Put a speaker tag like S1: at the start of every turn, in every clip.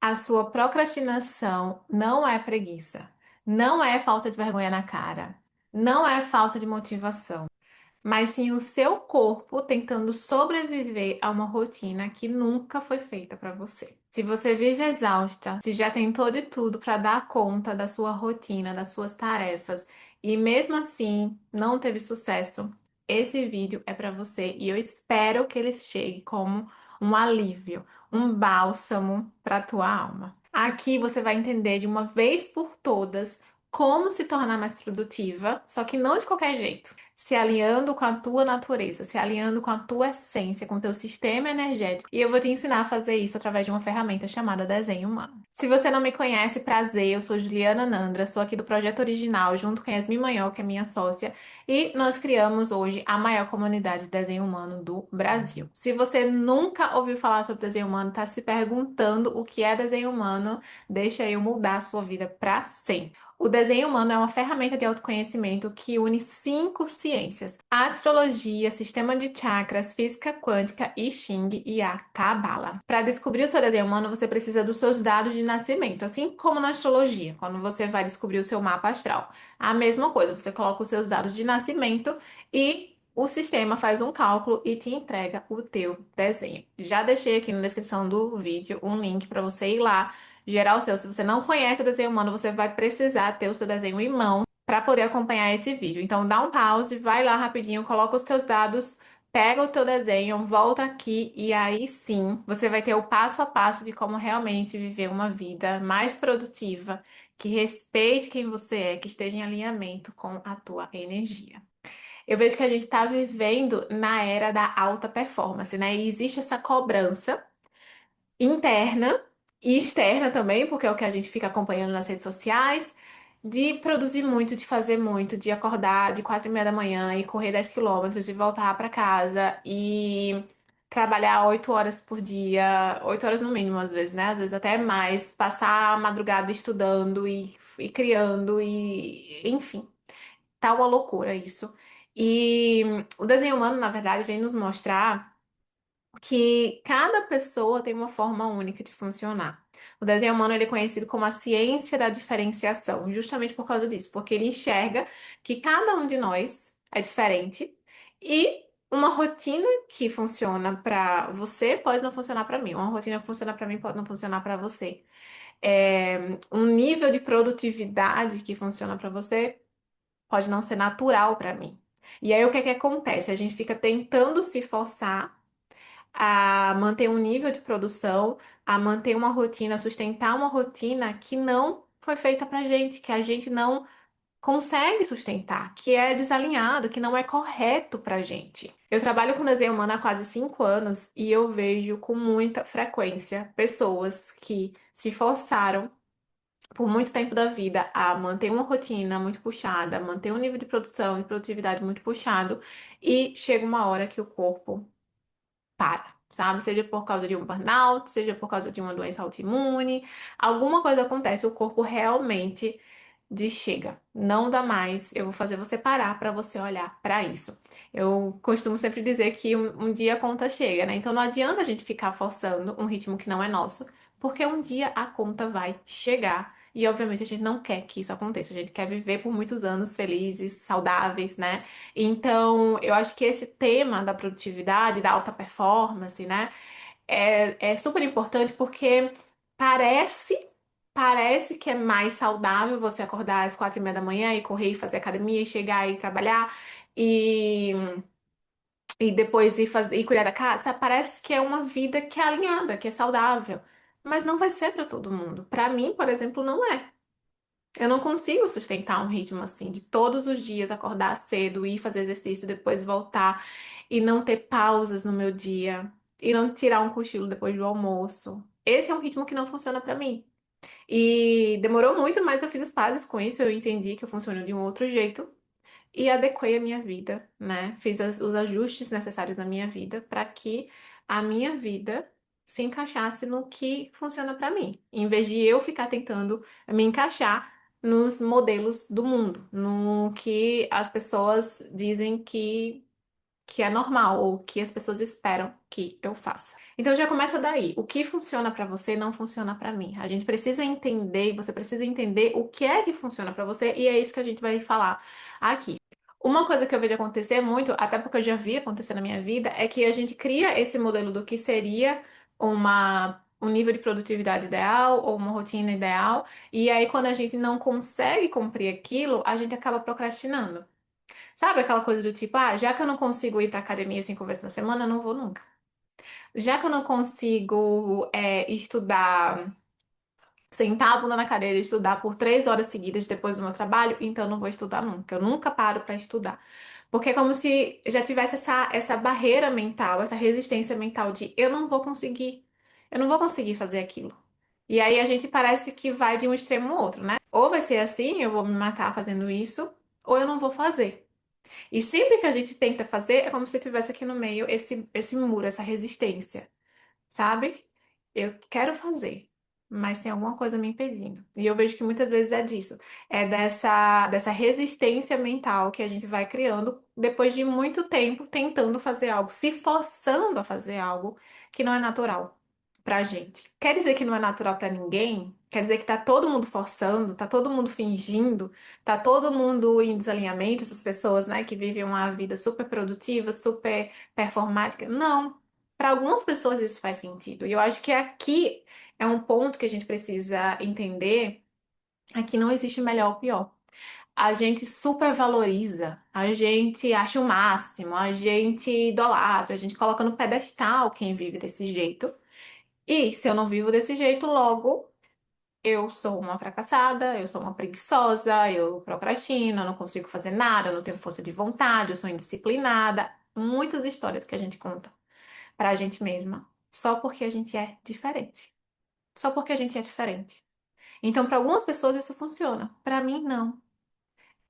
S1: A sua procrastinação não é preguiça, não é falta de vergonha na cara, não é falta de motivação, mas sim o seu corpo tentando sobreviver a uma rotina que nunca foi feita para você. Se você vive exausta, se já tentou de tudo para dar conta da sua rotina, das suas tarefas e mesmo assim não teve sucesso, esse vídeo é para você e eu espero que ele chegue como um alívio, um bálsamo para a tua alma. Aqui você vai entender de uma vez por todas como se tornar mais produtiva, só que não de qualquer jeito. Se alinhando com a tua natureza, se alinhando com a tua essência, com o teu sistema energético. E eu vou te ensinar a fazer isso através de uma ferramenta chamada Desenho Humano. Se você não me conhece, prazer, eu sou Juliana Nandra, sou aqui do Projeto Original, junto com Yasmin Manhol, que é minha sócia, e nós criamos hoje a maior comunidade de desenho humano do Brasil. Se você nunca ouviu falar sobre desenho humano, está se perguntando o que é desenho humano, deixa eu mudar a sua vida para sempre. O desenho humano é uma ferramenta de autoconhecimento que une 5 ciências: astrologia, sistema de chakras, física quântica, I Ching e a Cabala. Para descobrir o seu desenho humano, você precisa dos seus dados de nascimento, assim como na astrologia, quando você vai descobrir o seu mapa astral. A mesma coisa, você coloca os seus dados de nascimento e o sistema faz um cálculo e te entrega o teu desenho. Já deixei aqui na descrição do vídeo um link para você ir lá gerar o seu. Se você não conhece o desenho humano, você vai precisar ter o seu desenho em mão para poder acompanhar esse vídeo. Então dá um pause, vai lá rapidinho, coloca os teus dados, pega o teu desenho, volta aqui e aí sim você vai ter o passo a passo de como realmente viver uma vida mais produtiva, que respeite quem você é, que esteja em alinhamento com a tua energia. Eu vejo que a gente está vivendo na era da alta performance, né? E existe essa cobrança interna e externa também, porque é o que a gente fica acompanhando nas redes sociais, de produzir muito, de fazer muito, de acordar de 4h30 da manhã e correr 10 quilômetros, de voltar para casa e trabalhar 8 horas por dia, 8 horas no mínimo, às vezes, né? Às vezes até mais, passar a madrugada estudando e criando e, enfim, tá uma loucura isso. E o desenho humano, na verdade, vem nos mostrar que cada pessoa tem uma forma única de funcionar. O desenho humano ele é conhecido como a ciência da diferenciação, justamente por causa disso, porque ele enxerga que cada um de nós é diferente e uma rotina que funciona para você pode não funcionar para mim, uma rotina que funciona para mim pode não funcionar para você. Um nível de produtividade que funciona para você pode não ser natural para mim. E aí o que é que acontece? A gente fica tentando se forçar a manter um nível de produção, a manter uma rotina, a sustentar uma rotina que não foi feita pra gente, que a gente não consegue sustentar, que é desalinhado, que não é correto pra gente. Eu trabalho com desenho humano há quase 5 anos e eu vejo com muita frequência pessoas que se forçaram por muito tempo da vida a manter uma rotina muito puxada, manter um nível de produção e produtividade muito puxado, e chega uma hora que o corpo para, sabe? Seja por causa de um burnout, seja por causa de uma doença autoimune, alguma coisa acontece, o corpo realmente diz chega, não dá mais, eu vou fazer você parar para você olhar para isso. Eu costumo sempre dizer que um dia a conta chega, né? Então não adianta a gente ficar forçando um ritmo que não é nosso, porque um dia a conta vai chegar. E obviamente a gente não quer que isso aconteça, a gente quer viver por muitos anos felizes, saudáveis, né? Então, eu acho que esse tema da produtividade, da alta performance, né, é super importante porque parece, parece que é mais saudável você acordar às 4h30 da manhã e correr e fazer academia e chegar e trabalhar e, e depois ir fazer e cuidar da casa. Parece que é uma vida que é alinhada, que é saudável. Mas não vai ser para todo mundo. Para mim, por exemplo, não é. Eu não consigo sustentar um ritmo assim, de todos os dias acordar cedo, ir fazer exercício, depois voltar e não ter pausas no meu dia, e não tirar um cochilo depois do almoço. Esse é um ritmo que não funciona pra mim. E demorou muito, mas eu fiz as pazes com isso, eu entendi que eu funciono de um outro jeito e adequei a minha vida, né? Fiz os ajustes necessários na minha vida para que a minha vida se encaixasse no que funciona para mim, em vez de eu ficar tentando me encaixar nos modelos do mundo, no que as pessoas dizem que é normal ou que as pessoas esperam que eu faça. Então já começa daí. O que funciona para você não funciona para mim. A gente precisa entender, e você precisa entender o que é que funciona para você, e é isso que a gente vai falar aqui. Uma coisa que eu vejo acontecer muito, até porque eu já vi acontecer na minha vida, é que a gente cria esse modelo do que seria um nível de produtividade ideal ou uma rotina ideal, e aí quando a gente não consegue cumprir aquilo, a gente acaba procrastinando. Sabe aquela coisa do tipo, ah, já que eu não consigo ir pra academia 5 vezes na semana, eu não vou nunca. Já que eu não consigo estudar, sentar a bunda na cadeira e estudar por 3 horas seguidas depois do meu trabalho, então eu não vou estudar nunca. Eu nunca paro para estudar. Porque é como se já tivesse essa barreira mental, essa resistência mental de eu não vou conseguir, eu não vou conseguir fazer aquilo. E aí a gente parece que vai de um extremo ao outro, né? Ou vai ser assim, eu vou me matar fazendo isso, ou eu não vou fazer. E sempre que a gente tenta fazer, é como se tivesse aqui no meio esse muro, essa resistência, sabe? Eu quero fazer, mas tem alguma coisa me impedindo. E eu vejo que muitas vezes é disso, é dessa resistência mental que a gente vai criando depois de muito tempo tentando fazer algo, se forçando a fazer algo que não é natural pra gente. Quer dizer que não é natural pra ninguém? Quer dizer que tá todo mundo forçando, tá todo mundo fingindo, tá todo mundo em desalinhamento, essas pessoas, né, que vivem uma vida super produtiva, super performática? Não. Para algumas pessoas isso faz sentido. E eu acho que aqui é um ponto que a gente precisa entender, é que não existe melhor ou pior. A gente supervaloriza, a gente acha o máximo, a gente idolatra, a gente coloca no pedestal quem vive desse jeito. E se eu não vivo desse jeito, logo eu sou uma fracassada, eu sou uma preguiçosa, eu procrastino, eu não consigo fazer nada, eu não tenho força de vontade, eu sou indisciplinada. Muitas histórias que a gente conta pra gente mesma, só porque a gente é diferente. Só porque a gente é diferente. Então, para algumas pessoas isso funciona, para mim não.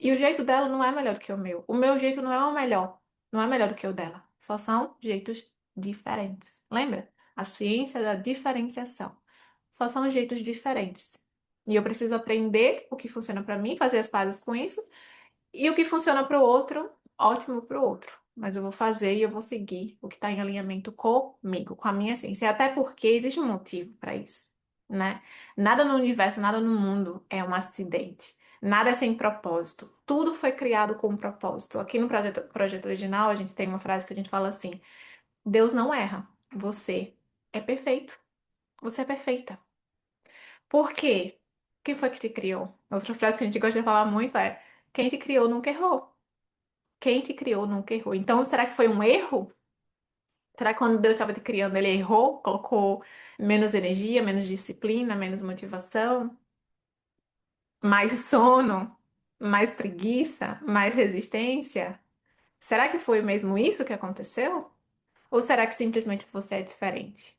S1: E o jeito dela não é melhor do que o meu. O meu jeito não é o melhor, não é melhor do que o dela. Só são jeitos diferentes. Lembra? A ciência da diferenciação. Só são jeitos diferentes. E eu preciso aprender o que funciona para mim, fazer as pazes com isso e o que funciona para o outro, ótimo para o outro. Mas eu vou fazer e eu vou seguir o que está em alinhamento comigo, com a minha essência. Até porque existe um motivo para isso, né? Nada no universo, nada no mundo é um acidente. Nada é sem propósito. Tudo foi criado com um propósito. Aqui no projeto original, a gente tem uma frase que a gente fala assim: Deus não erra. Você é perfeito. Você é perfeita. Por quê? Quem foi que te criou? Outra frase que a gente gosta de falar muito é: quem te criou nunca errou. Quem te criou nunca errou. Então, será que foi um erro? Será que quando Deus estava te criando, ele errou? Colocou menos energia, menos disciplina, menos motivação, mais sono, mais preguiça, mais resistência? Será que foi mesmo isso que aconteceu? Ou será que simplesmente você é diferente?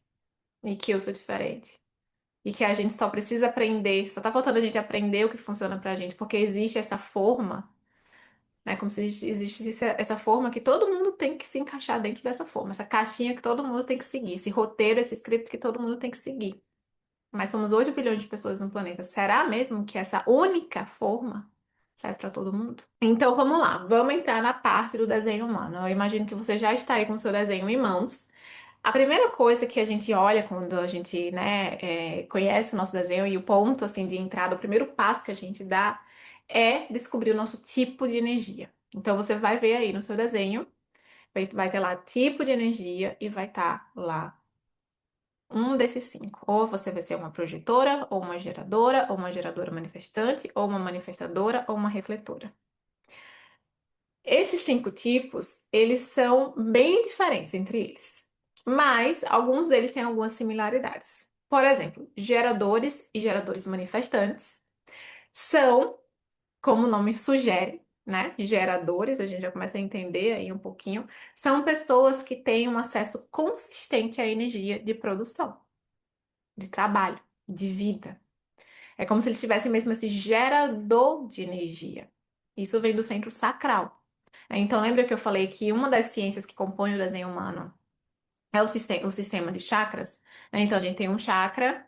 S1: E que eu sou diferente? E que a gente só precisa aprender, só tá faltando a gente aprender o que funciona pra gente, porque existe essa forma, né? Como se existisse essa forma que todo mundo tem que se encaixar dentro dessa forma, essa caixinha que todo mundo tem que seguir, esse roteiro, esse script que todo mundo tem que seguir. Mas somos 8 bilhões de pessoas no planeta. Será mesmo que essa única forma serve para todo mundo? Então vamos lá, vamos entrar na parte do desenho humano. Eu imagino que você já está aí com o seu desenho em mãos. A primeira coisa que a gente olha quando a gente, né, conhece o nosso desenho e o ponto assim de entrada, o primeiro passo que a gente dá é descobrir o nosso tipo de energia. Então você vai ver aí no seu desenho, vai ter lá tipo de energia e vai estar lá um desses cinco. Ou você vai ser uma projetora, ou uma geradora manifestante, ou uma manifestadora, ou uma refletora. Esses 5 tipos, eles são bem diferentes entre eles, mas alguns deles têm algumas similaridades. Por exemplo, geradores e geradores manifestantes são, como o nome sugere, né? Geradores, a gente já começa a entender aí um pouquinho, são pessoas que têm um acesso consistente à energia de produção, de trabalho, de vida. É como se eles tivessem mesmo esse gerador de energia. Isso vem do centro sacral. Então, lembra que eu falei que uma das ciências que compõe o desenho humano é o sistema de chakras? Então, a gente tem um chakra,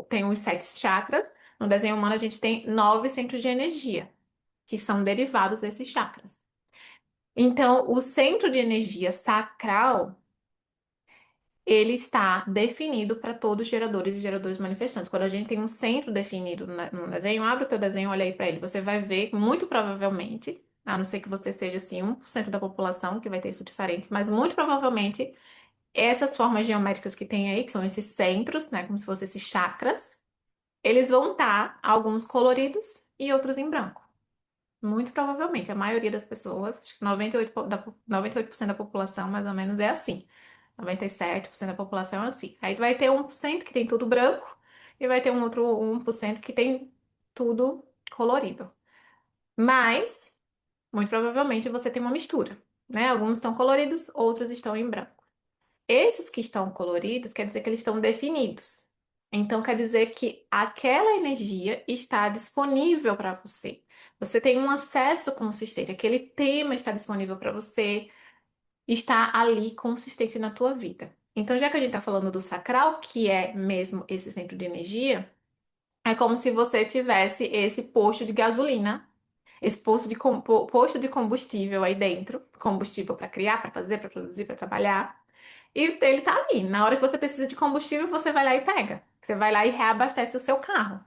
S1: tem os 7 chakras. No desenho humano, a gente tem 9 centros de energia, que são derivados desses chakras. Então, o centro de energia sacral ele está definido para todos os geradores e geradores manifestantes. Quando a gente tem um centro definido no desenho, abre o teu desenho, olha aí para ele, você vai ver, muito provavelmente, a não ser que você seja assim 1% da população que vai ter isso diferente, mas muito provavelmente essas formas geométricas que tem aí, que são esses centros, né, como se fossem esses chakras, eles vão estar alguns coloridos e outros em branco. Muito provavelmente, a maioria das pessoas, acho que 98% da população mais ou menos é assim. 97% da população é assim. Aí vai ter 1% que tem tudo branco e vai ter um outro 1% que tem tudo colorido. Mas, muito provavelmente, você tem uma mistura, né? Alguns estão coloridos, outros estão em branco. Esses que estão coloridos quer dizer que eles estão definidos. Então, quer dizer que aquela energia está disponível para você. Você tem um acesso consistente, aquele tema está disponível para você, está ali consistente na tua vida. Então, já que a gente está falando do sacral, que é mesmo esse centro de energia, é como se você tivesse esse posto de gasolina, esse posto de combustível aí dentro, combustível para criar, para fazer, para produzir, para trabalhar. E ele tá ali. Na hora que você precisa de combustível, você vai lá e pega. Você vai lá e reabastece o seu carro,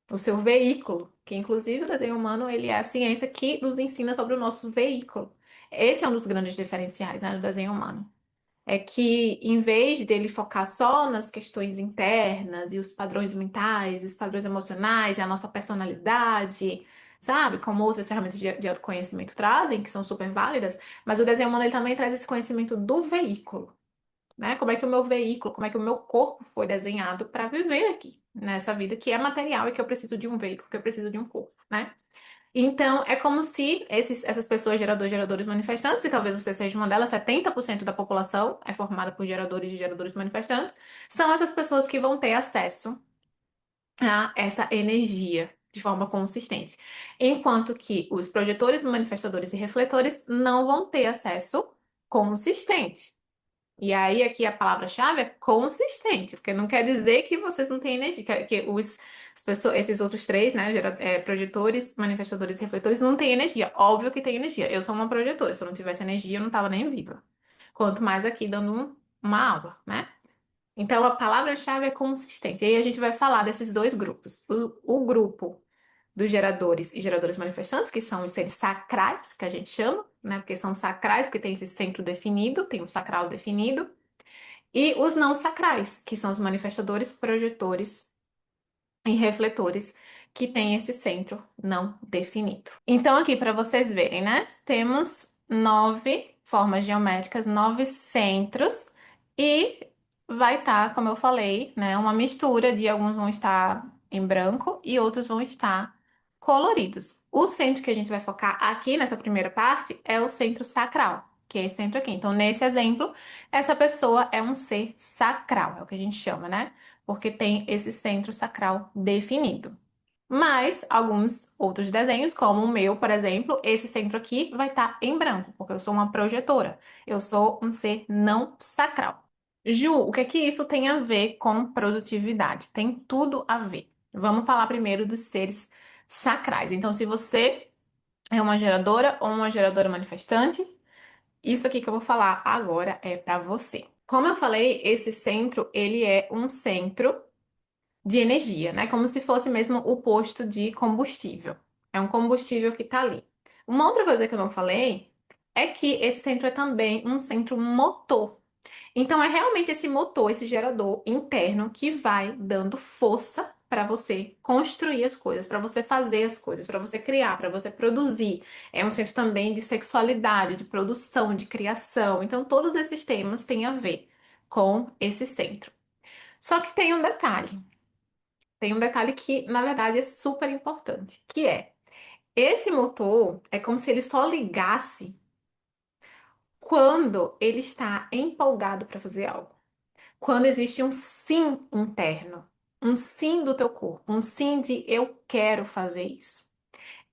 S1: o seu veículo, que inclusive o desenho humano, ele é a ciência que nos ensina sobre o nosso veículo. Esse é um dos grandes diferenciais, né, do desenho humano. É que, em vez dele focar só nas questões internas e os padrões mentais, os padrões emocionais e a nossa personalidade, sabe? Como outras ferramentas de autoconhecimento trazem, que são super válidas, mas o desenho humano ele também traz esse conhecimento do veículo, né? Como é que o meu veículo, como é que o meu corpo foi desenhado para viver aqui, nessa vida que é material e que eu preciso de um veículo, que eu preciso de um corpo, né? Então, é como se essas pessoas, geradores manifestantes, e talvez você seja uma delas, 70% da população é formada por geradores e geradores manifestantes, são essas pessoas que vão ter acesso a essa energia de forma consistente. Enquanto que os projetores, manifestadores e refletores não vão ter acesso consistente. E aí, aqui a palavra-chave é consistente, porque não quer dizer que vocês não têm energia, que as pessoas, esses outros três, né, projetores, manifestadores e refletores, não têm energia. Óbvio que tem energia. Eu sou uma projetora, se eu não tivesse energia, eu não estava nem viva. Quanto mais aqui dando uma aula, né? Então, a palavra-chave é consistente. E aí a gente vai falar desses dois grupos. O grupo dos geradores e geradores manifestantes, que são os seres sacrais, que a gente chama, né? Porque são sacrais, que tem esse centro definido, tem um sacral definido. E os não sacrais, que são os manifestadores, projetores e refletores, que têm esse centro não definido. Então, aqui para vocês verem, né? Temos 9 formas geométricas, 9 centros, e vai estar, como eu falei, né? Uma mistura de alguns vão estar em branco e outros vão estar coloridos. O centro que a gente vai focar aqui nessa primeira parte é o centro sacral, que é esse centro aqui. Então, nesse exemplo, essa pessoa é um ser sacral, é o que a gente chama, né? Porque tem esse centro sacral definido. Mas alguns outros desenhos, como o meu, por exemplo, esse centro aqui vai estar em branco, porque eu sou uma projetora. Eu sou um ser não sacral. Ju, o que é que isso tem a ver com produtividade? Tem tudo a ver. Vamos falar primeiro dos seres sacrais. Então, se você é uma geradora ou uma geradora manifestante, isso aqui que eu vou falar agora é para você. Como eu falei, esse centro, ele é um centro de energia, né? Como se fosse mesmo o posto de combustível. É um combustível que está ali. Uma outra coisa que eu não falei é que esse centro é também um centro motor. Então é realmente esse motor, esse gerador interno que vai dando força para você construir as coisas, para você fazer as coisas, para você criar, para você produzir. É um centro também de sexualidade, de produção, de criação. Então todos esses temas têm a ver com esse centro. Só que tem um detalhe. Tem um detalhe que, na verdade, é super importante, que é esse motor é como se ele só ligasse quando ele está empolgado para fazer algo. Quando existe um sim interno, um sim do teu corpo, um sim de eu quero fazer isso.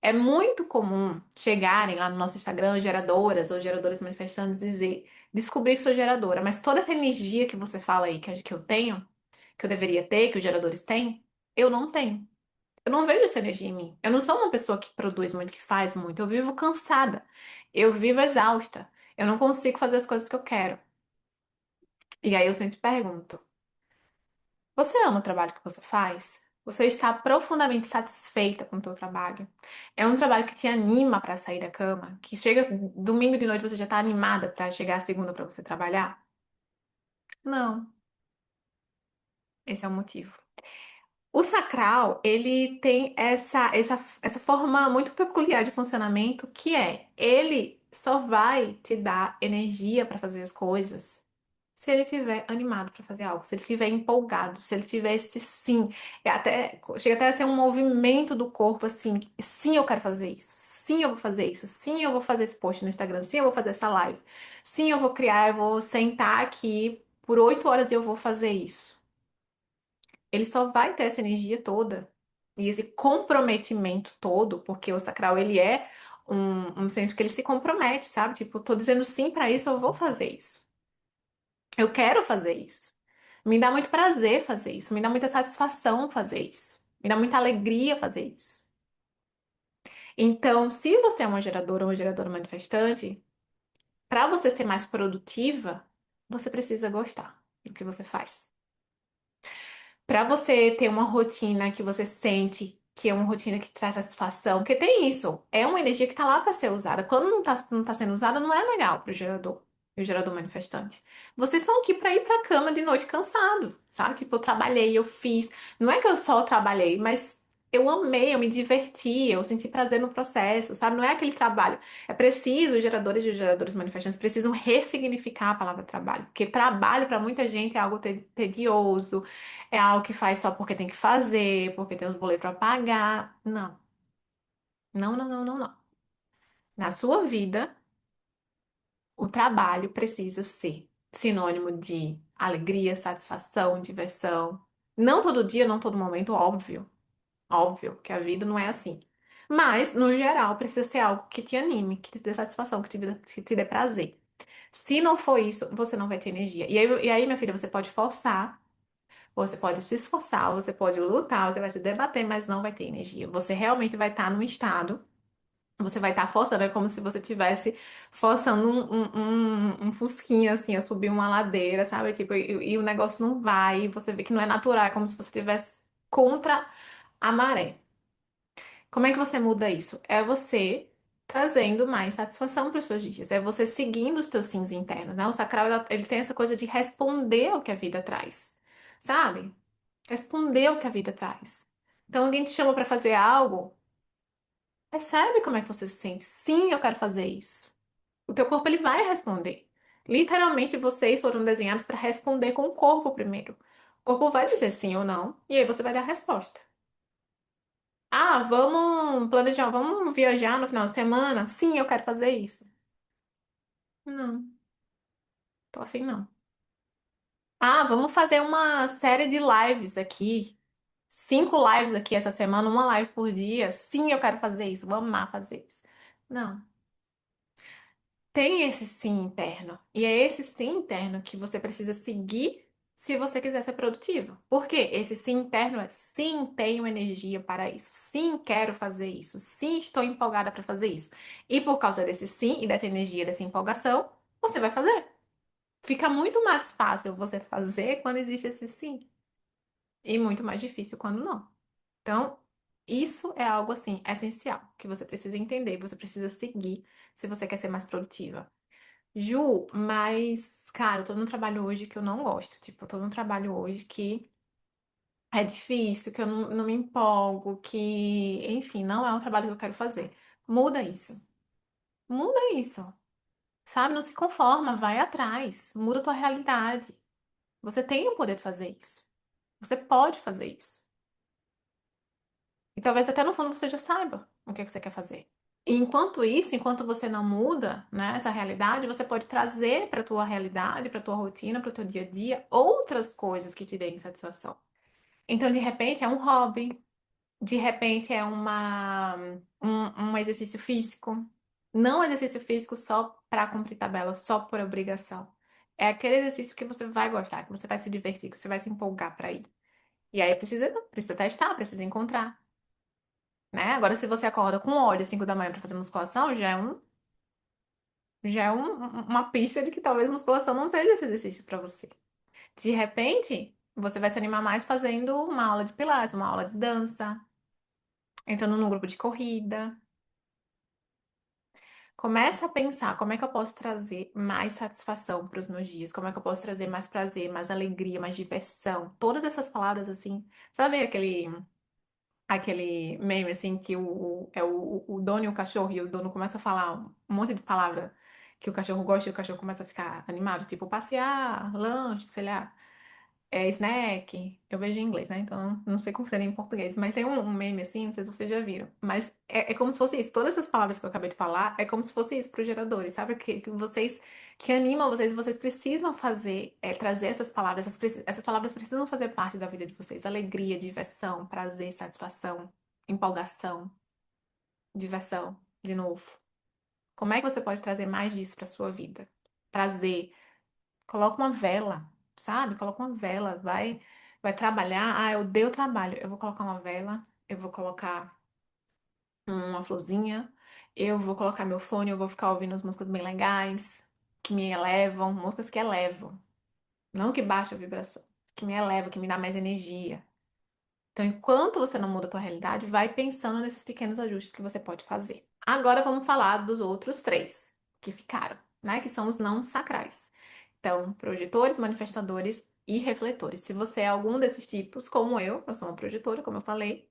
S1: É muito comum chegarem lá no nosso Instagram geradoras ou geradores manifestantes e dizer, descobri que sou geradora, mas toda essa energia que você fala aí que eu tenho, que eu deveria ter, que os geradores têm, eu não tenho. Eu não vejo essa energia em mim. Eu não sou uma pessoa que produz muito, que faz muito. Eu vivo cansada. Eu vivo exausta. Eu não consigo fazer as coisas que eu quero. E aí eu sempre pergunto: você ama o trabalho que você faz? Você está profundamente satisfeita com o seu trabalho? É um trabalho que te anima para sair da cama? Que chega domingo de noite você já está animada para chegar a segunda para você trabalhar? Não, esse é o motivo. O sacral, ele tem essa forma muito peculiar de funcionamento que ele só vai te dar energia para fazer as coisas se ele estiver animado para fazer algo, se ele estiver empolgado, se ele tiver esse sim, chega até a ser um movimento do corpo assim, sim, eu quero fazer isso, sim, eu vou fazer isso, sim, eu vou fazer esse post no Instagram, sim, eu vou fazer essa live, sim, eu vou criar, eu vou sentar aqui por 8 horas e eu vou fazer isso. Ele só vai ter essa energia toda e esse comprometimento todo, porque o sacral ele é um centro que ele se compromete, sabe? Tipo, tô dizendo sim pra isso, eu vou fazer isso. Eu quero fazer isso. Me dá muito prazer fazer isso, me dá muita satisfação fazer isso, me dá muita alegria fazer isso. Então, se você é uma geradora manifestante, para você ser mais produtiva, você precisa gostar do que você faz. Para você ter uma rotina que você sente que é uma rotina que traz satisfação, porque tem isso, é uma energia que tá lá para ser usada. Quando não tá sendo usada, não é legal pro gerador, o gerador manifestante. Vocês estão aqui para ir pra cama de noite cansado, sabe? Tipo, eu trabalhei, eu fiz. Não é que eu só trabalhei, mas eu amei, eu me diverti, eu senti prazer no processo, sabe? Não é aquele trabalho. É preciso, os geradores e os geradores manifestantes precisam ressignificar a palavra trabalho, porque trabalho para muita gente é algo tedioso, é algo que faz só porque tem que fazer, porque tem os boletos para pagar. Não, não, não, não, não, não. Na sua vida, o trabalho precisa ser sinônimo de alegria, satisfação, diversão. Não todo dia, não todo momento, óbvio. Óbvio que a vida não é assim. Mas, no geral, precisa ser algo que te anime, que te dê satisfação, que te dê prazer. Se não for isso, você não vai ter energia. E aí, minha filha, você pode forçar. Você pode se esforçar, você pode lutar, você vai se debater, mas não vai ter energia. Você realmente vai estar num estado, você vai estar forçando, é como se você estivesse forçando um fusquinha, assim, a subir uma ladeira, sabe? Tipo, e o negócio não vai, e você vê que não é natural, é como se você estivesse contra a maré. Como é que você muda isso? É você trazendo mais satisfação para os seus dias, é você seguindo os teus sims internos, né? O sacral, ele tem essa coisa de responder ao que a vida traz, sabe? Responder o que a vida traz. Então, alguém te chama para fazer algo, percebe como é que você se sente. Sim, eu quero fazer isso. O teu corpo ele vai responder. Literalmente, vocês foram desenhados para responder com o corpo primeiro. O corpo vai dizer sim ou não, e aí você vai dar a resposta. Ah, vamos planejar, vamos viajar no final de semana? Sim, eu quero fazer isso. Não, tô afim não. Ah, vamos fazer uma série de lives aqui. 5 lives aqui essa semana, uma live por dia. Sim, eu quero fazer isso, vou amar fazer isso. Não. Tem esse sim interno. E é esse sim interno que você precisa seguir se você quiser ser produtivo. Por quê? Esse sim interno é sim, tenho energia para isso. Sim, quero fazer isso. Sim, estou empolgada para fazer isso. E por causa desse sim e dessa energia, dessa empolgação, você vai fazer. Fica muito mais fácil você fazer quando existe esse sim. E muito mais difícil quando não. Então, isso é algo assim essencial que você precisa entender, você precisa seguir se você quer ser mais produtiva. Ju, mas, cara, eu tô num trabalho hoje que eu não gosto. Tipo, eu tô num trabalho hoje que é difícil, que eu não me empolgo, que, enfim, não é um trabalho que eu quero fazer. Muda isso. Muda isso. Sabe? Não se conforma, vai atrás. Muda a tua realidade. Você tem o poder de fazer isso. Você pode fazer isso. E talvez até no fundo você já saiba o que é que você quer fazer. E enquanto isso, enquanto você não muda, né, essa realidade, você pode trazer para tua realidade, para tua rotina, para o teu dia a dia, outras coisas que te deem satisfação. Então, de repente, é um hobby, de repente é um exercício físico. Não exercício físico só para cumprir tabela, só por obrigação. É aquele exercício que você vai gostar, que você vai se divertir, que você vai se empolgar para ir. E aí precisa testar, precisa encontrar, né? Agora, se você acorda com ódio às 5 da manhã para fazer musculação, já é uma pista de que talvez musculação não seja esse exercício para você. De repente, você vai se animar mais fazendo uma aula de pilates, uma aula de dança, entrando num grupo de corrida. Começa a pensar como é que eu posso trazer mais satisfação para os meus dias, como é que eu posso trazer mais prazer, mais alegria, mais diversão. Todas essas palavras assim, sabe aquele meme assim que o dono e o cachorro e o dono começa a falar um monte de palavra que o cachorro gosta e o cachorro começa a ficar animado, tipo passear, lanche, sei lá. É snack, eu vejo em inglês, né? Então não sei como seria em português, mas tem um meme assim, não sei se vocês já viram. Mas é como se fosse isso. Todas essas palavras que eu acabei de falar é como se fosse isso para os geradores, sabe? Que vocês, que animam vocês, vocês precisam fazer, trazer essas palavras, essas palavras precisam fazer parte da vida de vocês. Alegria, diversão, prazer, satisfação, empolgação, diversão, de novo. Como é que você pode trazer mais disso para sua vida? Prazer. Coloca uma vela, sabe? Coloca uma vela, vai trabalhar. Ah, eu dei o trabalho. Eu vou colocar uma vela, eu vou colocar uma florzinha, eu vou colocar meu fone, eu vou ficar ouvindo as músicas bem legais, que me elevam, músicas que elevam, não que baixa a vibração, que me elevam, que me dá mais energia. Então, enquanto você não muda a tua realidade, vai pensando nesses pequenos ajustes que você pode fazer. Agora vamos falar dos outros três que ficaram, né? Que são os não sacrais. Então, projetores, manifestadores e refletores. Se você é algum desses tipos, como eu sou uma projetora, como eu falei,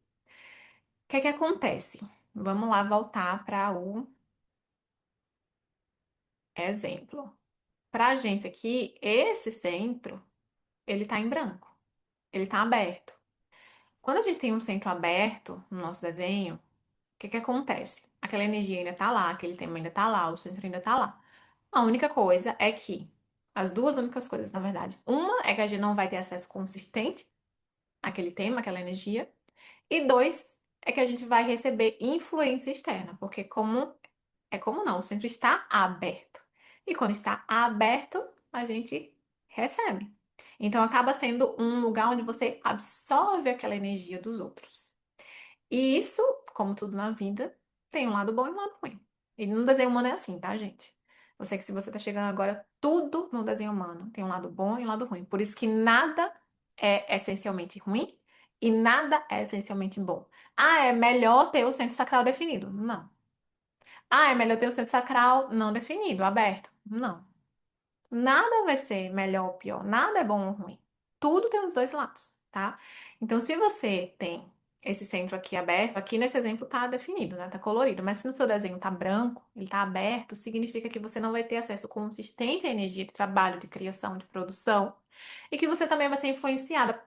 S1: o que é que acontece? Vamos lá voltar para o exemplo. Para a gente aqui, esse centro, ele está em branco, ele está aberto. Quando a gente tem um centro aberto no nosso desenho, o que que acontece? Aquela energia ainda tá lá, aquele tema ainda tá lá, o centro ainda tá lá. A única coisa é que, as duas únicas coisas, na verdade, uma é que a gente não vai ter acesso consistente àquele tema, àquela energia, e dois é que a gente vai receber influência externa, porque como não, o centro está aberto. E quando está aberto, a gente recebe. Então acaba sendo um lugar onde você absorve aquela energia dos outros. E isso, como tudo na vida, tem um lado bom e um lado ruim. E no desenho humano é assim, tá, gente? Eu sei que se você tá chegando agora, tudo no desenho humano tem um lado bom e um lado ruim. Por isso que nada é essencialmente ruim e nada é essencialmente bom. Ah, é melhor ter o centro sacral definido? Não. Ah, é melhor ter o centro sacral não definido, aberto? Não. Nada vai ser melhor ou pior, nada é bom ou ruim. Tudo tem os dois lados, tá? Então, se você tem esse centro aqui aberto, aqui nesse exemplo tá definido, né? Tá colorido, mas se no seu desenho tá branco, ele tá aberto, significa que você não vai ter acesso consistente à energia de trabalho, de criação, de produção, e que você também vai ser influenciada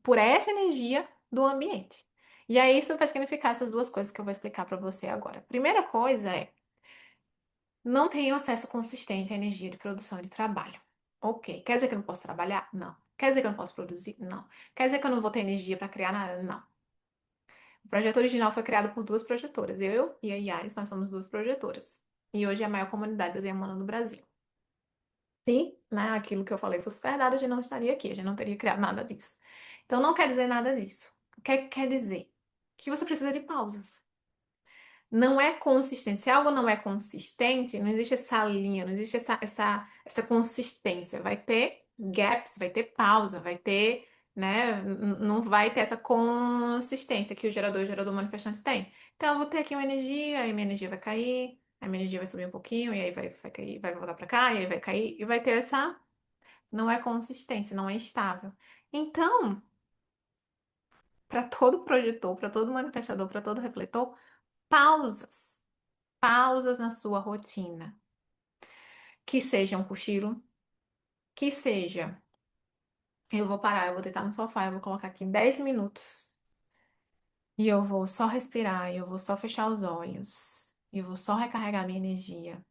S1: por essa energia do ambiente. E aí, isso vai significar essas duas coisas que eu vou explicar para você agora. Primeira coisa é não tenho acesso consistente à energia de produção e de trabalho. Ok. Quer dizer que eu não posso trabalhar? Não. Quer dizer que eu não posso produzir? Não. Quer dizer que eu não vou ter energia para criar nada? Não. O projeto original foi criado por duas projetoras. Eu e a Yas, nós somos duas projetoras. E hoje é a maior comunidade desenhando no Brasil. Se, né, aquilo que eu falei fosse verdade, a gente não estaria aqui, a gente não teria criado nada disso. Então não quer dizer nada disso. O que quer dizer? Que você precisa de pausas. Não é consistente. Se algo não é consistente, não existe essa linha, não existe essa consistência. Vai ter gaps, vai ter pausa, vai ter, né? Não vai ter essa consistência que o gerador manifestante tem. Então, eu vou ter aqui uma energia, aí minha energia vai cair, aí minha energia vai subir um pouquinho, e aí vai cair, vai voltar pra cá, e aí vai cair, e vai ter essa. Não é consistente, não é estável. Então, para todo projetor, para todo manifestador, para todo refletor, pausas. Pausas na sua rotina. Que seja um cochilo, que seja, eu vou parar, eu vou deitar no sofá, eu vou colocar aqui 10 minutos e eu vou só respirar, eu vou só fechar os olhos, eu vou só recarregar minha energia.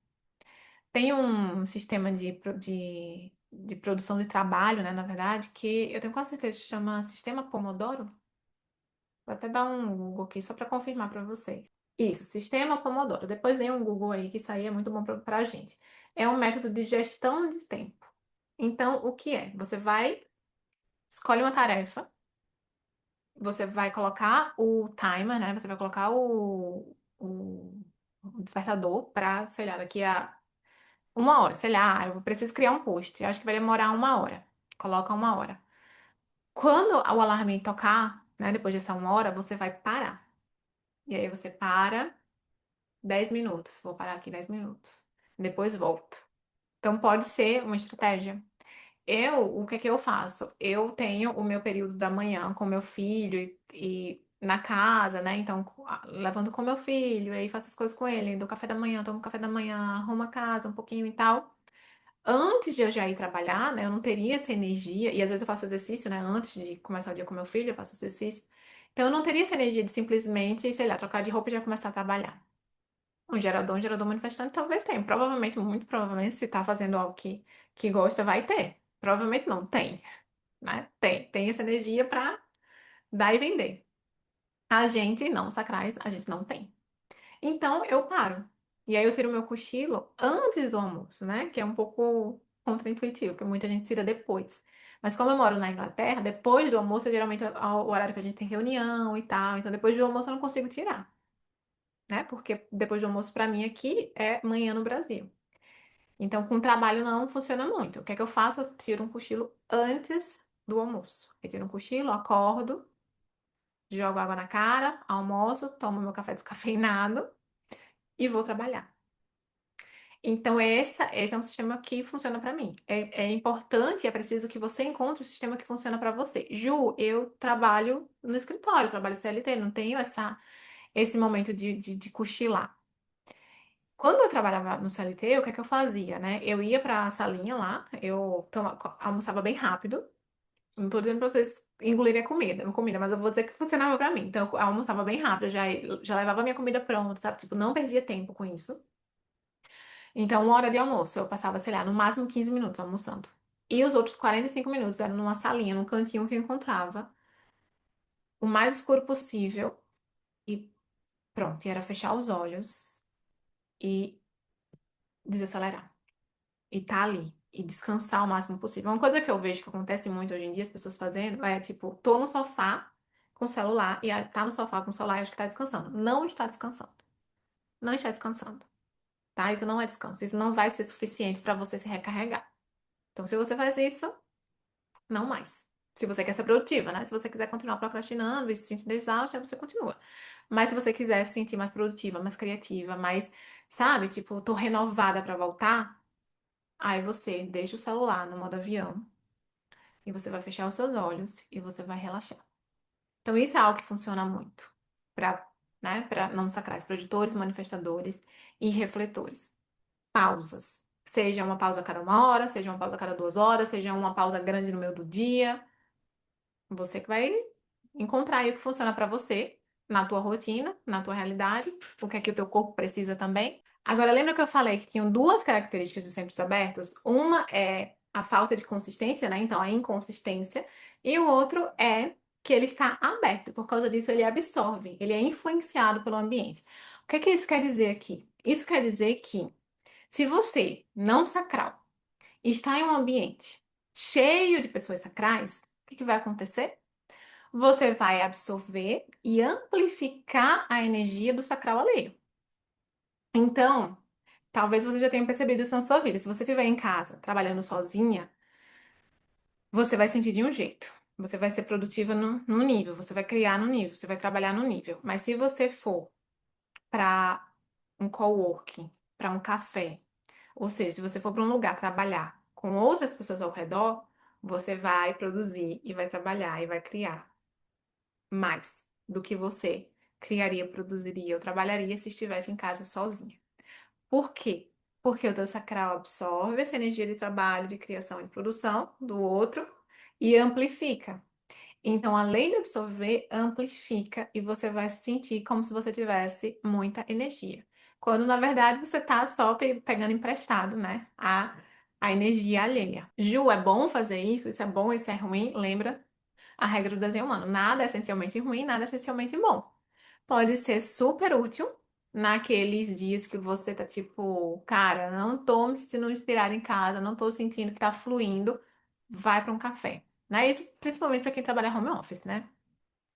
S1: Tem um sistema de produção de trabalho, né, na verdade, que eu tenho quase certeza que chama Sistema Pomodoro. Vou até dar um Google aqui só para confirmar para vocês. Isso, Sistema Pomodoro. Depois dei um Google aí que isso aí é muito bom para a gente. É um método de gestão de tempo. Então, o que é? Você vai, escolhe uma tarefa, você vai colocar o timer, né? Você vai colocar o despertador para, sei lá, daqui a uma hora, sei lá, eu preciso criar um post. Eu acho que vai demorar uma hora. coloca 1 hora. Quando o alarme tocar, né, depois dessa 1 hora, você vai parar. E aí você para 10 minutos. Vou parar aqui 10 minutos. Depois volta. Então pode ser uma estratégia. O que é que eu faço? Eu tenho o meu período da manhã com meu filho e na casa, né? Então, levando com meu filho, aí faço as coisas com ele, dou café da manhã, tomo café da manhã, arrumo a casa um pouquinho e tal. Antes de eu já ir trabalhar, né? Eu não teria essa energia, e às vezes eu faço exercício, né? Antes de começar o dia com meu filho, eu faço exercício. Então, eu não teria essa energia de simplesmente, sei lá, trocar de roupa e já começar a trabalhar. Um gerador manifestante talvez tenha. Provavelmente, muito provavelmente, se tá fazendo algo que gosta, vai ter. Provavelmente não, tem, né? Tem essa energia pra dar e vender. A gente, não, sacrais, a gente não tem. Então, eu paro. E aí eu tiro meu cochilo antes do almoço, né? Que é um pouco contraintuitivo, porque muita gente tira depois. Mas como eu moro na Inglaterra, depois do almoço, geralmente é o horário que a gente tem reunião e tal. Então, depois do almoço eu não consigo tirar, né? Porque depois do almoço, pra mim, aqui é manhã no Brasil. Então, com o trabalho não funciona muito. O que é que eu faço? Eu tiro um cochilo antes do almoço. Eu tiro um cochilo, acordo, jogo água na cara, almoço, tomo meu café descafeinado e vou trabalhar. Então, esse é um sistema que funciona para mim. É importante, é preciso que você encontre o sistema que funciona para você. Ju, eu trabalho no escritório, trabalho CLT, não tenho esse momento de cochilar. Quando eu trabalhava no CLT, o que é que eu fazia, né? Eu ia pra salinha lá, almoçava bem rápido. Não tô dizendo pra vocês engolirem a comida, mas eu vou dizer que funcionava pra mim. Então, eu almoçava bem rápido, já levava minha comida pronta, sabe? Tipo, não perdia tempo com isso. Então, 1 hora de almoço, eu passava, sei lá, no máximo 15 minutos almoçando. E os outros 45 minutos eram numa salinha, num cantinho que eu encontrava, o mais escuro possível, e pronto, e era fechar os olhos e desacelerar. E tá ali. E descansar o máximo possível. Uma coisa que eu vejo que acontece muito hoje em dia, as pessoas fazendo, é tipo, tô no sofá com o celular, e aí tá no sofá com o celular e acho que tá descansando. Não está descansando. Não está descansando. Tá? Isso não é descanso. Isso não vai ser suficiente pra você se recarregar. Então, se você faz isso, não mais. Se você quer ser produtiva, né? Se você quiser continuar procrastinando e se sentindo exausta, você continua. Mas se você quiser se sentir mais produtiva, mais criativa, mais, sabe, tipo, tô renovada pra voltar, aí você deixa o celular no modo avião e você vai fechar os seus olhos e você vai relaxar. Então, isso é algo que funciona muito para, né, para não sacrais, produtores, manifestadores e refletores. Pausas. Seja uma pausa a cada 1 hora, seja uma pausa a cada 2 horas, seja uma pausa grande no meio do dia. Você que vai encontrar aí o que funciona para você, na tua rotina, na tua realidade, o que é que o teu corpo precisa também. Agora, lembra que eu falei que tinham duas características dos centros abertos? Uma é a falta de consistência, né? Então, a inconsistência. E o outro é que ele está aberto. Por causa disso, ele absorve, ele é influenciado pelo ambiente. O que é que isso quer dizer aqui? Isso quer dizer que se você, não sacral, está em um ambiente cheio de pessoas sacrais, o que que vai acontecer? Você vai absorver e amplificar a energia do sacral alheio. Então, talvez você já tenha percebido isso na sua vida. Se você estiver em casa trabalhando sozinha, você vai sentir de um jeito. Você vai ser produtiva no nível, você vai criar no nível, você vai trabalhar no nível. Mas se você for para um coworking, para um café, ou seja, se você for para um lugar trabalhar com outras pessoas ao redor, você vai produzir e vai trabalhar e vai criar mais do que você criaria, produziria ou trabalharia se estivesse em casa sozinha. Por quê? Porque o teu sacral absorve essa energia de trabalho, de criação e de produção do outro e amplifica. Então, além de absorver, amplifica e você vai se sentir como se você tivesse muita energia. Quando, na verdade, você tá só pegando emprestado, né? A energia alheia. Ju, é bom fazer isso? Isso é bom, isso é ruim? Lembra a regra do desenho humano? Nada é essencialmente ruim, nada é essencialmente bom. Pode ser super útil naqueles dias que você tá tipo, cara, não tô me sentindo inspirada em casa, não tô sentindo que tá fluindo, vai para um café. Né? Isso principalmente para quem trabalha home office, né?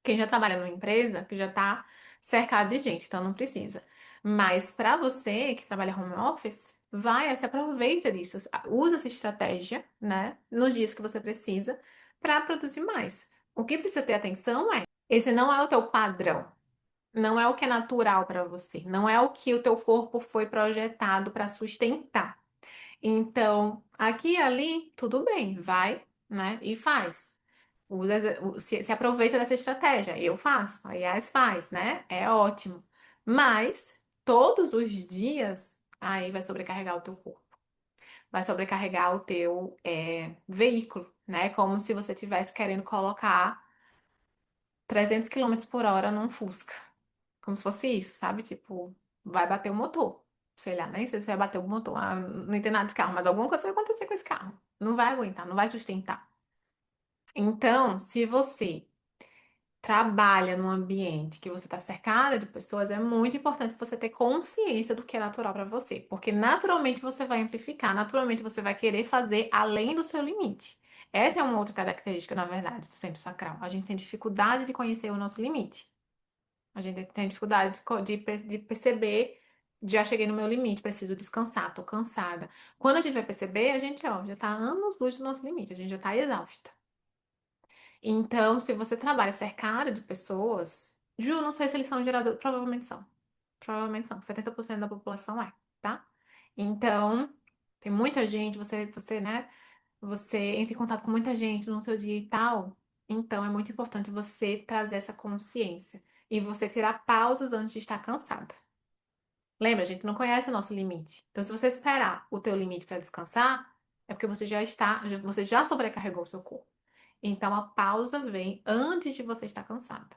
S1: Quem já trabalha numa empresa, que já tá cercado de gente, então não precisa. Mas para você que trabalha home office, Vai, se aproveita disso, usa essa estratégia, né, nos dias que você precisa para produzir mais. O que precisa ter atenção é, esse não é o teu padrão, não é o que é natural para você, não é o que o teu corpo foi projetado para sustentar. Então, aqui e ali, tudo bem, vai, né, e faz. Se aproveita dessa estratégia. Eu faço, a Yas faz, né? É ótimo. Mas todos os dias, aí vai sobrecarregar o teu corpo. Vai sobrecarregar o teu veículo, né? Como se você estivesse querendo colocar 300 quilômetros por hora num Fusca. Como se fosse isso, sabe? Tipo, vai bater o motor. Sei lá, nem sei se vai bater o motor. Ah, não entendo nada de carro, mas alguma coisa vai acontecer com esse carro. Não vai aguentar, não vai sustentar. Então, se você trabalha num ambiente que você está cercada de pessoas, é muito importante você ter consciência do que é natural para você, porque naturalmente você vai amplificar, naturalmente você vai querer fazer além do seu limite. Essa é uma outra característica, na verdade, do centro sacral. A gente tem dificuldade de conhecer o nosso limite. A gente tem dificuldade de perceber, já cheguei no meu limite, preciso descansar, tô cansada. Quando a gente vai perceber, a gente, ó, já tá anos-luz do nosso limite, a gente já tá exausta. Então, se você trabalha cercado de pessoas, Ju, não sei se eles são geradores, provavelmente são. Provavelmente são. 70% da população é, tá? Então, tem muita gente, né? Você entra em contato com muita gente no seu dia e tal. Então, é muito importante você trazer essa consciência e você tirar pausas antes de estar cansada. Lembra, a gente não conhece o nosso limite. Então, se você esperar o teu limite para descansar, é porque você já sobrecarregou o seu corpo. Então a pausa vem antes de você estar cansada.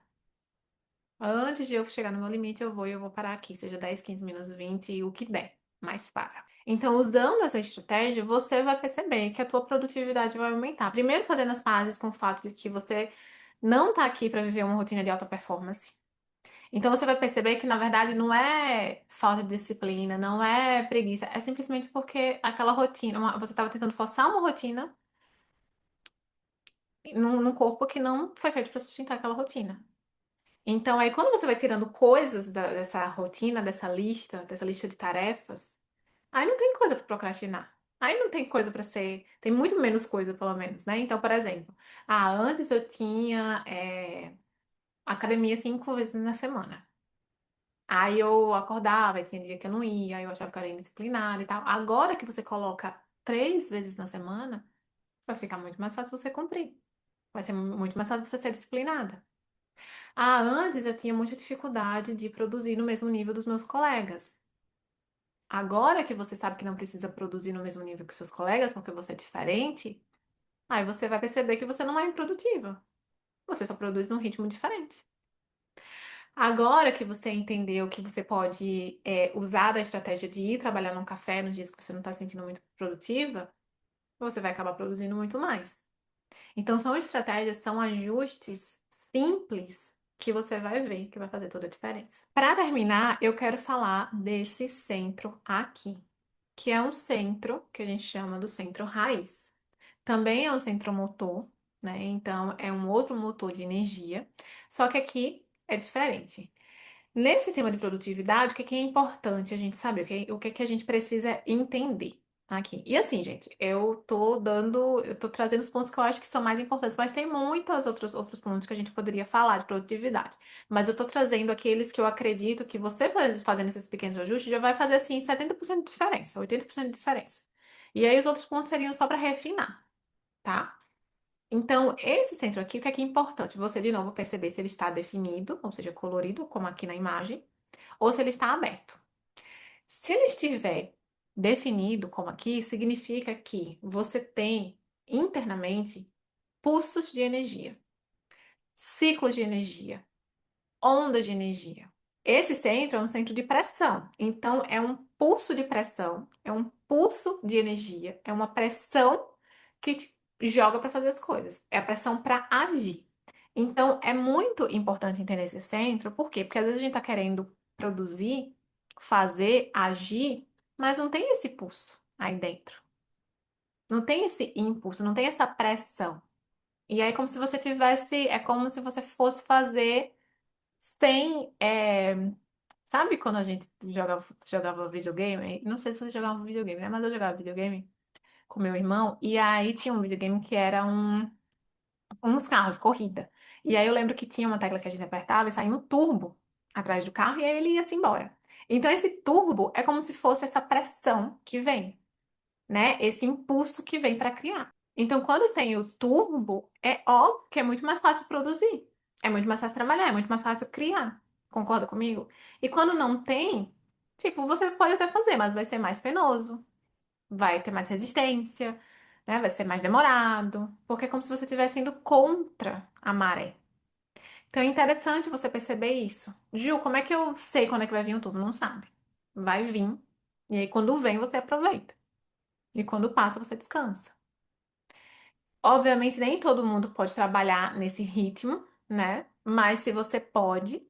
S1: Antes de eu chegar no meu limite, eu vou parar aqui, seja 10, 15 minutos, 20, o que der, mas para. Então, usando essa estratégia, você vai perceber que a tua produtividade vai aumentar. Primeiro, fazendo as pazes com o fato de que você não está aqui para viver uma rotina de alta performance. Então, você vai perceber que, na verdade, não é falta de disciplina, não é preguiça, é simplesmente porque aquela rotina, você estava tentando forçar uma rotina num corpo que não foi feito para sustentar aquela rotina. Então, aí, quando você vai tirando coisas dessa rotina, dessa lista de tarefas, aí não tem coisa para procrastinar. Aí não tem coisa para ser. Tem muito menos coisa, pelo menos, né? Então, por exemplo, antes eu tinha academia 5 vezes na semana. Aí eu acordava, e tinha dia que eu não ia, aí eu achava que eu era indisciplinada e tal. Agora que você coloca 3 vezes na semana, vai ficar muito mais fácil você cumprir. Vai ser muito mais fácil você ser disciplinada. Antes eu tinha muita dificuldade de produzir no mesmo nível dos meus colegas. Agora que você sabe que não precisa produzir no mesmo nível que seus colegas, porque você é diferente, aí você vai perceber que você não é improdutiva. Você só produz num ritmo diferente. Agora que você entendeu que você pode usar a estratégia de ir trabalhar num café nos dias que você não está se sentindo muito produtiva, você vai acabar produzindo muito mais. Então, são estratégias, são ajustes simples que você vai ver que vai fazer toda a diferença. Para terminar, eu quero falar desse centro aqui, que é um centro que a gente chama do centro raiz. Também é um centro motor, né? Então, é um outro motor de energia, só que aqui é diferente. Nesse tema de produtividade, o que é importante a gente saber? O que é que a gente precisa entender aqui? E assim, gente, eu tô trazendo os pontos que eu acho que são mais importantes, mas tem muitos outros pontos que a gente poderia falar de produtividade. Mas eu tô trazendo aqueles que eu acredito que você fazendo esses pequenos ajustes já vai fazer assim 70% de diferença, 80% de diferença. E aí os outros pontos seriam só para refinar, tá? Então, esse centro aqui, o que é importante? Você, de novo, perceber se ele está definido, ou seja, colorido, como aqui na imagem, ou se ele está aberto. Se ele estiver definido, como aqui, significa que você tem internamente pulsos de energia, ciclos de energia, ondas de energia. Esse centro é um centro de pressão, então é um pulso de pressão, é um pulso de energia, é uma pressão que te joga para fazer as coisas, é a pressão para agir. Então é muito importante entender esse centro, por quê? Porque às vezes a gente está querendo produzir, fazer, agir, mas não tem esse pulso aí dentro, não tem esse impulso, não tem essa pressão. E aí, é como se você fosse fazer sem, Sabe quando a gente jogava videogame? Não sei se você jogava videogame, né? Mas eu jogava videogame com meu irmão. E aí tinha um videogame que era uns carros, corrida. E aí eu lembro que tinha uma tecla que a gente apertava e saía um turbo atrás do carro e aí ele ia-se embora. Então esse turbo é como se fosse essa pressão que vem, né? Esse impulso que vem para criar. Então quando tem o turbo, é óbvio que é muito mais fácil produzir. É muito mais fácil trabalhar, é muito mais fácil criar. Concorda comigo? E quando não tem, tipo, você pode até fazer, mas vai ser mais penoso, vai ter mais resistência, né? Vai ser mais demorado, porque é como se você estivesse indo contra a maré. Então é interessante você perceber isso. Gil, como é que eu sei quando é que vai vir o tubo? Não sabe. Vai vir, e aí quando vem você aproveita. E quando passa você descansa. Obviamente, nem todo mundo pode trabalhar nesse ritmo, né? Mas se você pode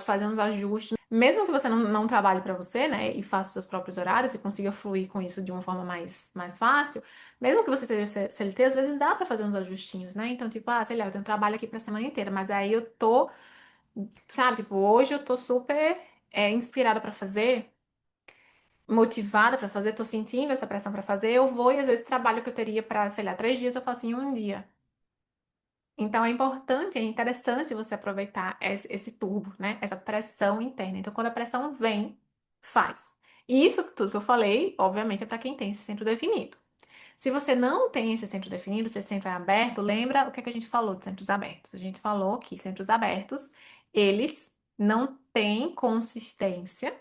S1: fazer uns ajustes, mesmo que você não trabalhe para você, né? E faça os seus próprios horários e consiga fluir com isso de uma forma mais fácil, mesmo que você seja CLT, às vezes dá para fazer uns ajustinhos, né? Então, tipo, sei lá, eu tenho trabalho aqui pra semana inteira, mas aí eu tô, sabe, tipo, hoje eu tô super inspirada para fazer, motivada para fazer, tô sentindo essa pressão para fazer, eu vou e às vezes trabalho que eu teria para, sei lá, 3 dias eu faço em um dia. Então é importante, é interessante você aproveitar esse turbo, né? Essa pressão interna. Então, quando a pressão vem, faz. E isso tudo que eu falei, obviamente, é para quem tem esse centro definido. Se você não tem esse centro definido, se esse centro é aberto, lembra o que é que a gente falou de centros abertos? A gente falou que centros abertos, eles não têm consistência,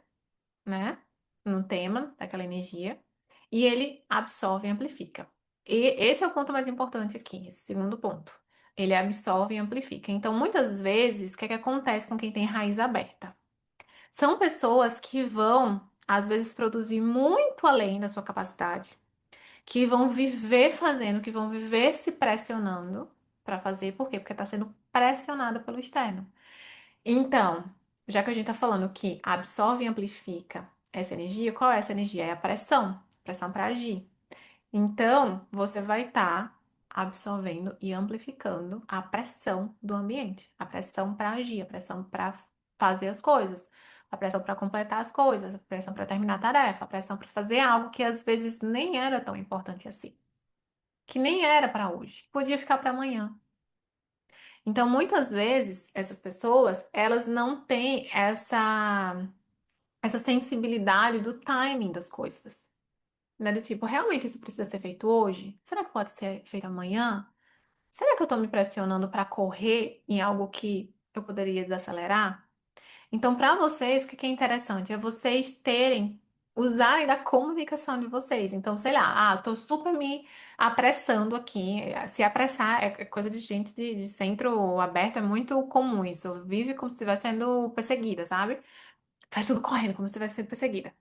S1: né, no tema daquela energia, e ele absorve e amplifica. E esse é o ponto mais importante aqui, esse segundo ponto. Ele absorve e amplifica. Então, muitas vezes, o que é que acontece com quem tem raiz aberta? São pessoas que vão, às vezes, produzir muito além da sua capacidade, que vão viver fazendo, que vão viver se pressionando para fazer. Por quê? Porque está sendo pressionada pelo externo. Então, já que a gente está falando que absorve e amplifica essa energia, qual é essa energia? É a pressão para agir. Então, você vai estar absorvendo e amplificando a pressão do ambiente, a pressão para agir, a pressão para fazer as coisas, a pressão para completar as coisas, a pressão para terminar a tarefa, a pressão para fazer algo que às vezes nem era tão importante assim, que nem era para hoje, podia ficar para amanhã. Então, muitas vezes, essas pessoas, elas não têm essa sensibilidade do timing das coisas. Né? Do tipo, realmente isso precisa ser feito hoje? Será que pode ser feito amanhã? Será que eu tô me pressionando para correr em algo que eu poderia desacelerar? Então, para vocês, o que que é interessante é vocês usarem da comunicação de vocês. Então, sei lá, tô super me apressando aqui. Se apressar é coisa de gente de centro aberto, é muito comum isso. Vive como se estivesse sendo perseguida, sabe? Faz tudo correndo, como se estivesse sendo perseguida.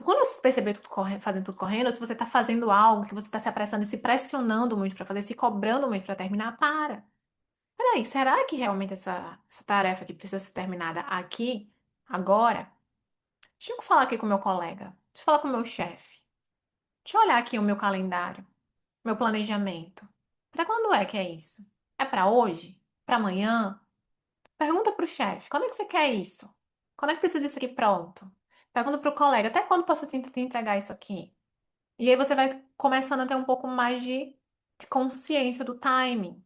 S1: Quando você se perceber tudo correndo, fazendo tudo correndo, ou se você tá fazendo algo que você tá se apressando e se pressionando muito para fazer, se cobrando muito para terminar, para. Peraí, será que realmente essa tarefa aqui precisa ser terminada aqui, agora? Deixa eu falar aqui com o meu colega. Deixa eu falar com o meu chefe. Deixa eu olhar aqui o meu calendário, meu planejamento. Para quando é que é isso? É para hoje? Para amanhã? Pergunta pro chefe, quando é que você quer isso? Quando é que precisa disso aqui pronto? Pergunta pro colega, até quando posso te entregar isso aqui? E aí você vai começando a ter um pouco mais de consciência do timing,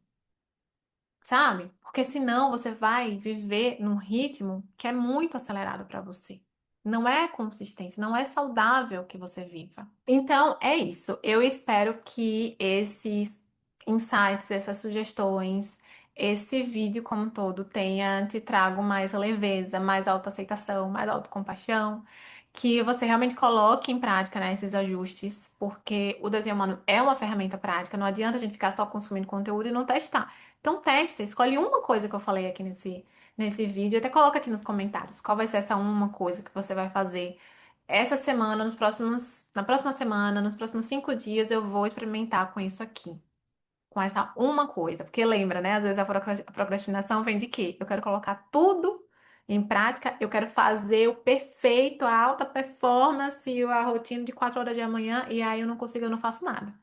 S1: sabe? Porque senão você vai viver num ritmo que é muito acelerado para você. Não é consistente, não é saudável que você viva. Então, é isso. Eu espero que esses insights, essas sugestões, esse vídeo como um todo tenha te trago mais leveza, mais autoaceitação, mais autocompaixão, que você realmente coloque em prática, né, esses ajustes, porque o desenho humano é uma ferramenta prática, não adianta a gente ficar só consumindo conteúdo e não testar. Então testa, escolhe uma coisa que eu falei aqui nesse vídeo, até coloca aqui nos comentários qual vai ser essa uma coisa que você vai fazer essa semana, na próxima semana, nos próximos 5 dias, eu vou experimentar com isso aqui. Com essa uma coisa. Porque lembra, né? Às vezes a procrastinação vem de quê? Eu quero colocar tudo em prática, eu quero fazer o perfeito, a alta performance, a rotina de 4 horas de manhã, e aí eu não consigo, eu não faço nada.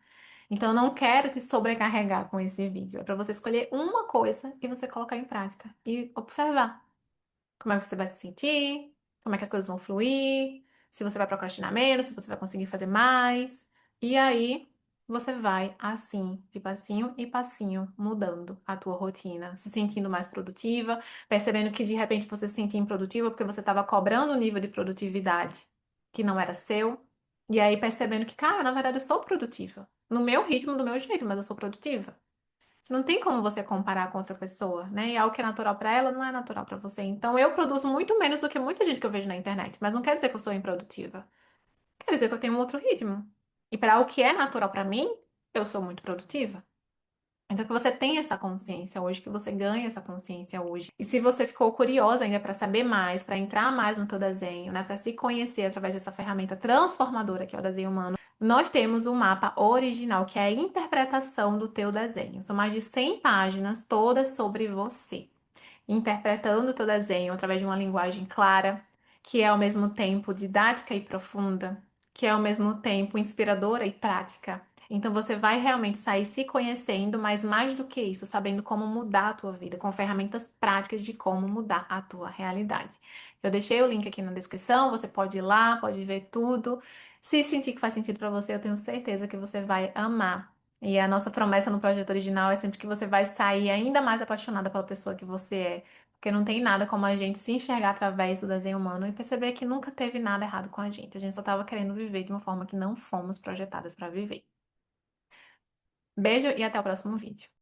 S1: Então, eu não quero te sobrecarregar com esse vídeo. É para você escolher uma coisa e você colocar em prática e observar como é que você vai se sentir, como é que as coisas vão fluir, se você vai procrastinar menos, se você vai conseguir fazer mais. E aí você vai assim, de passinho em passinho, mudando a tua rotina, se sentindo mais produtiva, percebendo que de repente você se sentia improdutiva porque você estava cobrando um nível de produtividade que não era seu. E aí percebendo que, cara, na verdade eu sou produtiva. No meu ritmo, do meu jeito, mas eu sou produtiva. Não tem como você comparar com outra pessoa, né? E algo que é natural pra ela não é natural pra você. Então eu produzo muito menos do que muita gente que eu vejo na internet, mas não quer dizer que eu sou improdutiva. Quer dizer que eu tenho um outro ritmo. E para o que é natural pra mim, eu sou muito produtiva. Então que você tenha essa consciência hoje, que você ganhe essa consciência hoje. E se você ficou curiosa ainda para saber mais, para entrar mais no teu desenho, né, para se conhecer através dessa ferramenta transformadora que é o desenho humano, nós temos o mapa original, que é a interpretação do teu desenho. São mais de 100 páginas, todas sobre você interpretando o teu desenho através de uma linguagem clara, que é ao mesmo tempo didática e profunda, que é ao mesmo tempo inspiradora e prática. Então você vai realmente sair se conhecendo, mas mais do que isso, sabendo como mudar a tua vida, com ferramentas práticas de como mudar a tua realidade. Eu deixei o link aqui na descrição, você pode ir lá, pode ver tudo. Se sentir que faz sentido para você, eu tenho certeza que você vai amar. E a nossa promessa no projeto original é sempre que você vai sair ainda mais apaixonada pela pessoa que você é. Porque não tem nada como a gente se enxergar através do desenho humano e perceber que nunca teve nada errado com a gente. A gente só estava querendo viver de uma forma que não fomos projetadas para viver. Beijo e até o próximo vídeo.